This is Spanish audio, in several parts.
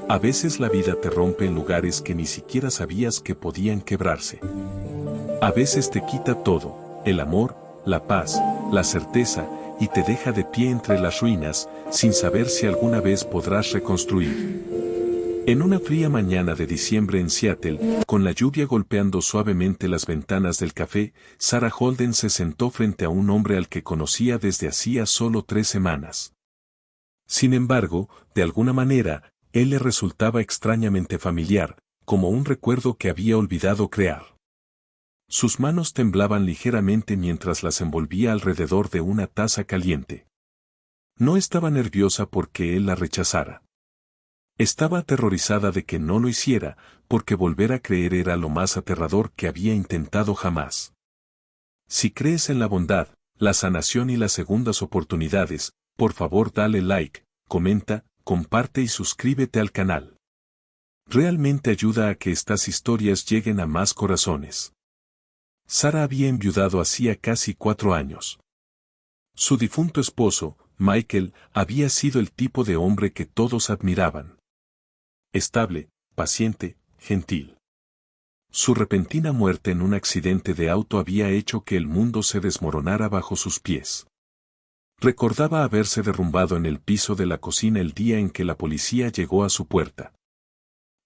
A veces la vida te rompe en lugares que ni siquiera sabías que podían quebrarse. A veces te quita todo, el amor, la paz, la certeza, y te deja de pie entre las ruinas, sin saber si alguna vez podrás reconstruir. En una fría mañana de diciembre en Seattle, con la lluvia golpeando suavemente las ventanas del café, Sarah Holden se sentó frente a un hombre al que conocía desde hacía solo 3 semanas. Sin embargo, de alguna manera, él le resultaba extrañamente familiar, como un recuerdo que había olvidado crear. Sus manos temblaban ligeramente mientras las envolvía alrededor de una taza caliente. No estaba nerviosa porque él la rechazara. Estaba aterrorizada de que no lo hiciera, porque volver a creer era lo más aterrador que había intentado jamás. Si crees en la bondad, la sanación y las segundas oportunidades, por favor dale like, comenta, comparte y suscríbete al canal. Realmente ayuda a que estas historias lleguen a más corazones. Sarah había enviudado hacía casi 4 años. Su difunto esposo, Michael, había sido el tipo de hombre que todos admiraban. Estable, paciente, gentil. Su repentina muerte en un accidente de auto había hecho que el mundo se desmoronara bajo sus pies. Recordaba haberse derrumbado en el piso de la cocina el día en que la policía llegó a su puerta.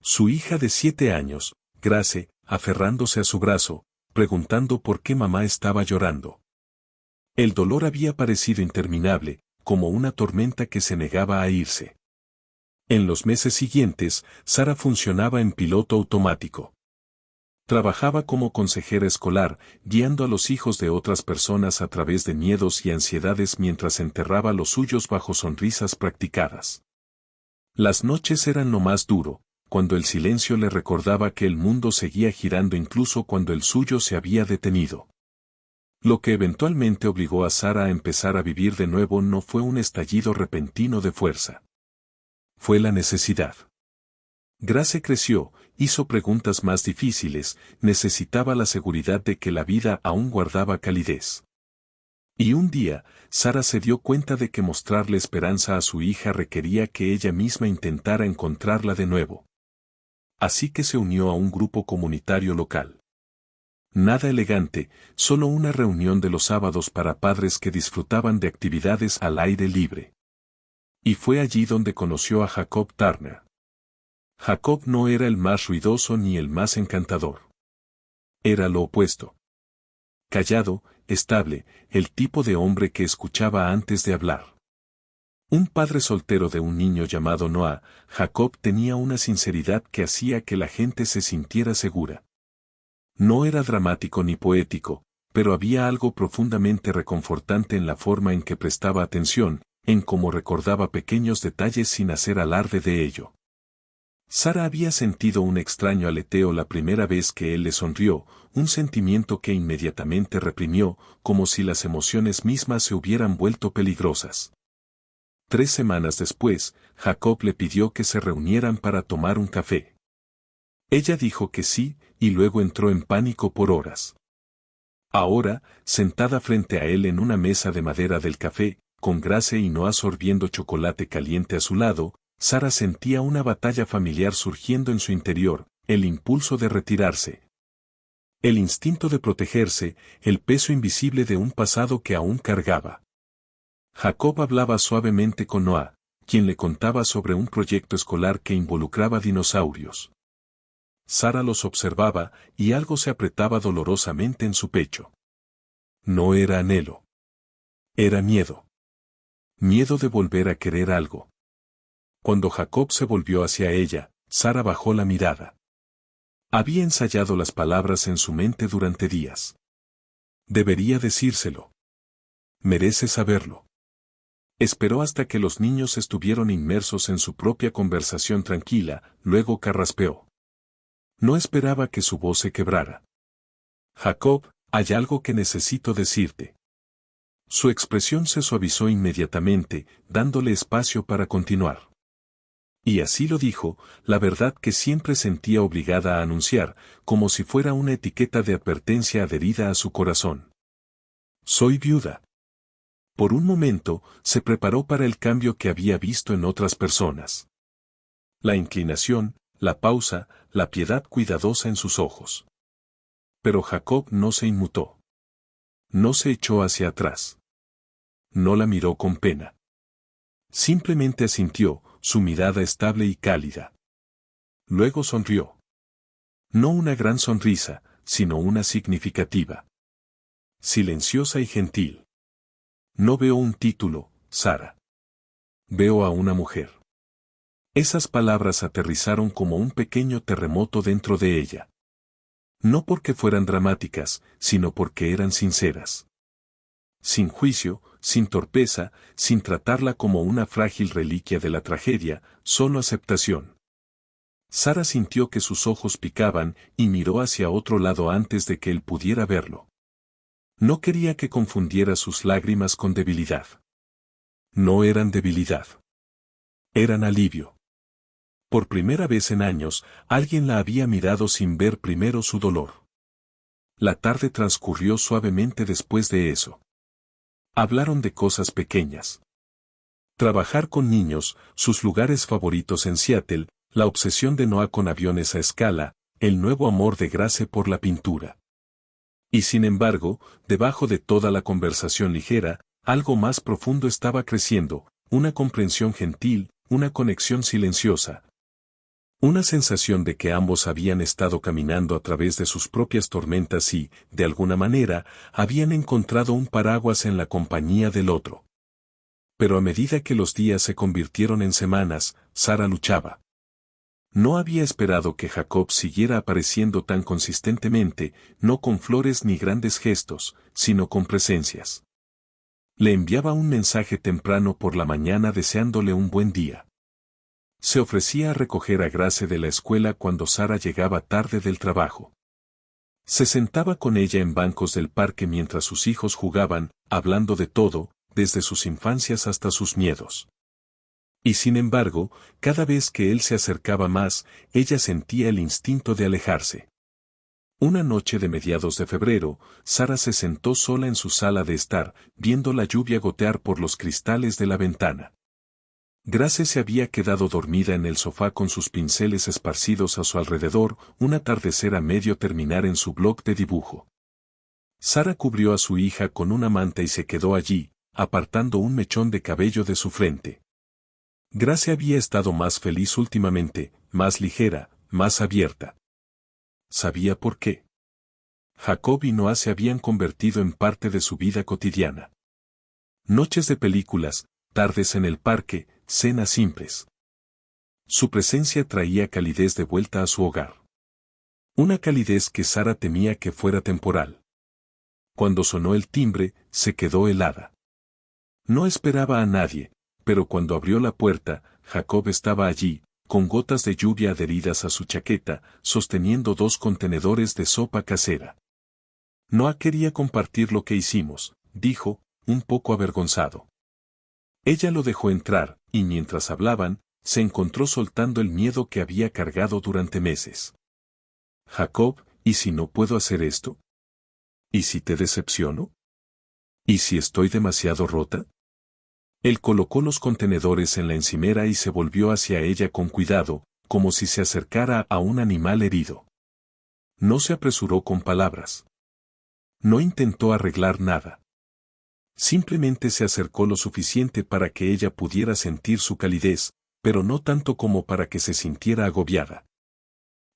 Su hija de 7 años, Grace, aferrándose a su brazo, preguntando por qué mamá estaba llorando. El dolor había parecido interminable, como una tormenta que se negaba a irse. En los meses siguientes, Sarah funcionaba en piloto automático. Trabajaba como consejera escolar, guiando a los hijos de otras personas a través de miedos y ansiedades mientras enterraba los suyos bajo sonrisas practicadas. Las noches eran lo más duro, cuando el silencio le recordaba que el mundo seguía girando incluso cuando el suyo se había detenido. Lo que eventualmente obligó a Sarah a empezar a vivir de nuevo no fue un estallido repentino de fuerza. Fue la necesidad. Grace creció, hizo preguntas más difíciles, necesitaba la seguridad de que la vida aún guardaba calidez. Y un día, Sarah se dio cuenta de que mostrarle esperanza a su hija requería que ella misma intentara encontrarla de nuevo. Así que se unió a un grupo comunitario local. Nada elegante, solo una reunión de los sábados para padres que disfrutaban de actividades al aire libre. Y fue allí donde conoció a Jacob Turner. Jacob no era el más ruidoso ni el más encantador. Era lo opuesto. Callado, estable, el tipo de hombre que escuchaba antes de hablar. Un padre soltero de un niño llamado Noah, Jacob tenía una sinceridad que hacía que la gente se sintiera segura. No era dramático ni poético, pero había algo profundamente reconfortante en la forma en que prestaba atención, en cómo recordaba pequeños detalles sin hacer alarde de ello. Sarah había sentido un extraño aleteo la primera vez que él le sonrió, un sentimiento que inmediatamente reprimió, como si las emociones mismas se hubieran vuelto peligrosas. 3 semanas después, Jacob le pidió que se reunieran para tomar un café. Ella dijo que sí, y luego entró en pánico por horas. Ahora, sentada frente a él en una mesa de madera del café, con Grace y Noah sorbiendo chocolate caliente a su lado, Sarah sentía una batalla familiar surgiendo en su interior, el impulso de retirarse. El instinto de protegerse, el peso invisible de un pasado que aún cargaba. Jacob hablaba suavemente con Noah, quien le contaba sobre un proyecto escolar que involucraba dinosaurios. Sarah los observaba, y algo se apretaba dolorosamente en su pecho. No era anhelo. Era miedo. Miedo de volver a querer algo. Cuando Jacob se volvió hacia ella, Sarah bajó la mirada. Había ensayado las palabras en su mente durante días. Debería decírselo. Merece saberlo. Esperó hasta que los niños estuvieron inmersos en su propia conversación tranquila, luego carraspeó. No esperaba que su voz se quebrara. Jacob, hay algo que necesito decirte. Su expresión se suavizó inmediatamente, dándole espacio para continuar. Y así lo dijo, la verdad que siempre sentía obligada a anunciar, como si fuera una etiqueta de advertencia adherida a su corazón. Soy viuda. Por un momento, se preparó para el cambio que había visto en otras personas. La inclinación, la pausa, la piedad cuidadosa en sus ojos. Pero Jacob no se inmutó. No se echó hacia atrás. No la miró con pena. Simplemente asintió, su mirada estable y cálida. Luego sonrió. No una gran sonrisa, sino una significativa. Silenciosa y gentil. No veo un título, Sara. Veo a una mujer. Esas palabras aterrizaron como un pequeño terremoto dentro de ella. No porque fueran dramáticas, sino porque eran sinceras. Sin juicio, sin torpeza, sin tratarla como una frágil reliquia de la tragedia, solo aceptación. Sara sintió que sus ojos picaban y miró hacia otro lado antes de que él pudiera verlo. No quería que confundiera sus lágrimas con debilidad. No eran debilidad. Eran alivio. Por primera vez en años, alguien la había mirado sin ver primero su dolor. La tarde transcurrió suavemente después de eso. Hablaron de cosas pequeñas. Trabajar con niños, sus lugares favoritos en Seattle, la obsesión de Noah con aviones a escala, el nuevo amor de Grace por la pintura. Y sin embargo, debajo de toda la conversación ligera, algo más profundo estaba creciendo, una comprensión gentil, una conexión silenciosa. Una sensación de que ambos habían estado caminando a través de sus propias tormentas y, de alguna manera, habían encontrado un paraguas en la compañía del otro. Pero a medida que los días se convirtieron en semanas, Sara luchaba. No había esperado que Jacob siguiera apareciendo tan consistentemente, no con flores ni grandes gestos, sino con presencias. Le enviaba un mensaje temprano por la mañana deseándole un buen día. Se ofrecía a recoger a Grace de la escuela cuando Sara llegaba tarde del trabajo. Se sentaba con ella en bancos del parque mientras sus hijos jugaban, hablando de todo, desde sus infancias hasta sus miedos. Y sin embargo, cada vez que él se acercaba más, ella sentía el instinto de alejarse. Una noche de mediados de febrero, Sara se sentó sola en su sala de estar, viendo la lluvia gotear por los cristales de la ventana. Grace se había quedado dormida en el sofá con sus pinceles esparcidos a su alrededor, un atardecer a medio terminar en su bloc de dibujo. Sara cubrió a su hija con una manta y se quedó allí, apartando un mechón de cabello de su frente. Grace había estado más feliz últimamente, más ligera, más abierta. ¿Sabía por qué? Jacob y Noah se habían convertido en parte de su vida cotidiana. Noches de películas, tardes en el parque, cenas simples. Su presencia traía calidez de vuelta a su hogar. Una calidez que Sara temía que fuera temporal. Cuando sonó el timbre, se quedó helada. No esperaba a nadie, pero cuando abrió la puerta, Jacob estaba allí, con gotas de lluvia adheridas a su chaqueta, sosteniendo 2 contenedores de sopa casera. Noah quería compartir lo que hicimos, dijo, un poco avergonzado. Ella lo dejó entrar, y mientras hablaban, se encontró soltando el miedo que había cargado durante meses. Jacob, ¿y si no puedo hacer esto? ¿Y si te decepciono? ¿Y si estoy demasiado rota? Él colocó los contenedores en la encimera y se volvió hacia ella con cuidado, como si se acercara a un animal herido. No se apresuró con palabras. No intentó arreglar nada. Simplemente se acercó lo suficiente para que ella pudiera sentir su calidez, pero no tanto como para que se sintiera agobiada.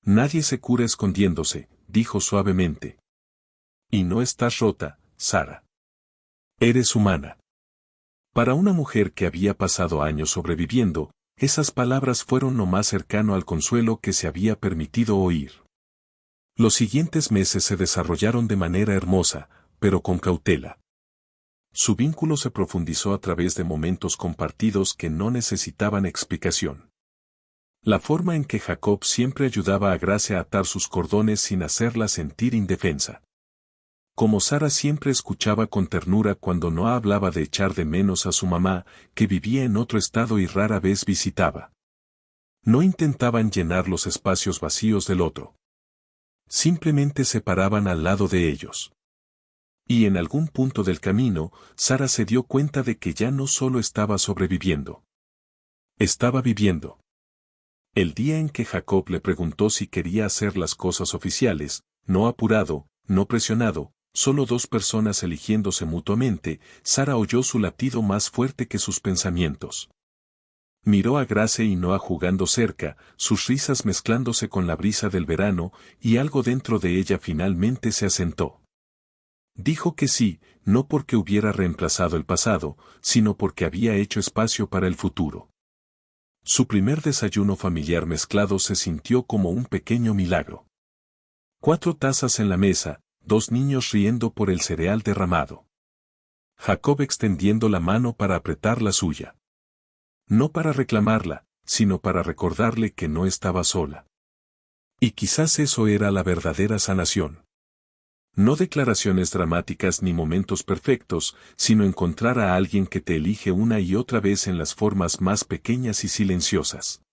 Nadie se cura escondiéndose, dijo suavemente. Y no estás rota, Sara. Eres humana. Para una mujer que había pasado años sobreviviendo, esas palabras fueron lo más cercano al consuelo que se había permitido oír. Los siguientes meses se desarrollaron de manera hermosa, pero con cautela. Su vínculo se profundizó a través de momentos compartidos que no necesitaban explicación. La forma en que Jacob siempre ayudaba a Grace a atar sus cordones sin hacerla sentir indefensa. Como Sara siempre escuchaba con ternura cuando no hablaba de echar de menos a su mamá, que vivía en otro estado y rara vez visitaba. No intentaban llenar los espacios vacíos del otro. Simplemente se paraban al lado de ellos. Y en algún punto del camino, Sara se dio cuenta de que ya no solo estaba sobreviviendo. Estaba viviendo. El día en que Jacob le preguntó si quería hacer las cosas oficiales, no apurado, no presionado, solo dos personas eligiéndose mutuamente, Sara oyó su latido más fuerte que sus pensamientos. Miró a Grace y Noah jugando cerca, sus risas mezclándose con la brisa del verano, y algo dentro de ella finalmente se asentó. Dijo que sí, no porque hubiera reemplazado el pasado, sino porque había hecho espacio para el futuro. Su primer desayuno familiar mezclado se sintió como un pequeño milagro. 4 tazas en la mesa, 2 niños riendo por el cereal derramado. Jacob extendiendo la mano para apretar la suya. No para reclamarla, sino para recordarle que no estaba sola. Y quizás eso era la verdadera sanación. No declaraciones dramáticas ni momentos perfectos, sino encontrar a alguien que te elige una y otra vez en las formas más pequeñas y silenciosas.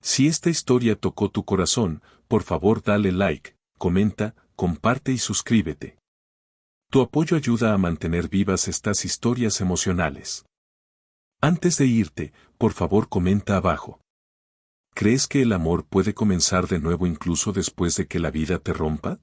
Si esta historia tocó tu corazón, por favor dale like, comenta, comparte y suscríbete. Tu apoyo ayuda a mantener vivas estas historias emocionales. Antes de irte, por favor comenta abajo. ¿Crees que el amor puede comenzar de nuevo incluso después de que la vida te rompa?